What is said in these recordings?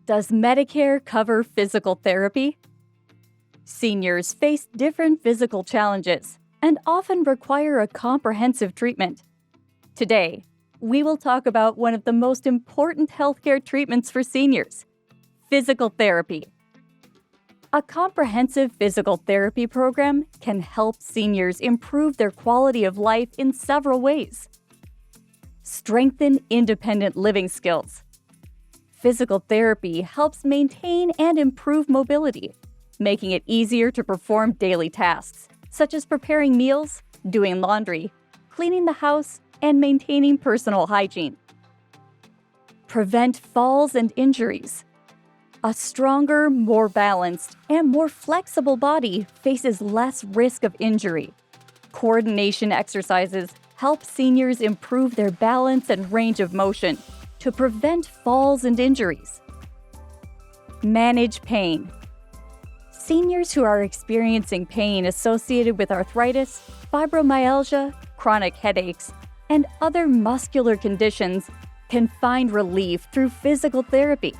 Does Medicare cover physical therapy? Seniors face different physical challenges and often require a comprehensive treatment. Today, we will talk about one of the most important healthcare treatments for seniors: physical therapy. A comprehensive physical therapy program can help seniors improve their quality of life in several ways. Strengthen independent living skills. Physical therapy helps maintain and improve mobility, making it easier to perform daily tasks, such as preparing meals, doing laundry, cleaning the house, and maintaining personal hygiene. Prevent falls and injuries. A stronger, more balanced, and more flexible body faces less risk of injury. Coordination exercises help seniors improve their balance and range of motion to prevent falls and injuries. Manage pain. Seniors who are experiencing pain associated with arthritis, fibromyalgia, chronic headaches, and other muscular conditions can find relief through physical therapy.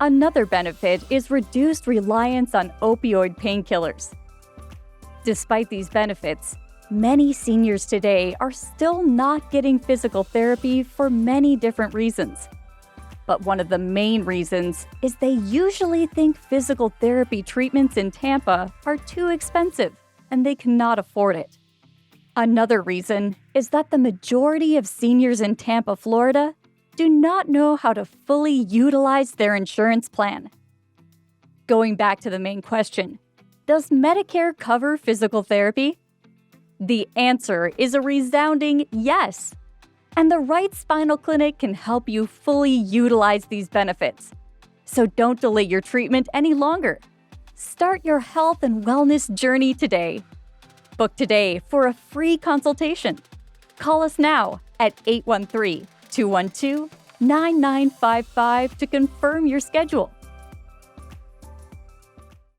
Another benefit is reduced reliance on opioid painkillers. Despite these benefits, many seniors today are still not getting physical therapy for many different reasons. But one of the main reasons is they usually think physical therapy treatments in Tampa are too expensive and they cannot afford it. Another reason is that the majority of seniors in Tampa, Florida, do not know how to fully utilize their insurance plan. Going back to the main question, does Medicare cover physical therapy? The answer is a resounding yes. And the Right Spinal Clinic can help you fully utilize these benefits. So don't delay your treatment any longer. Start your health and wellness journey today. Book today for a free consultation. Call us now at 813-212-9955 to confirm your schedule.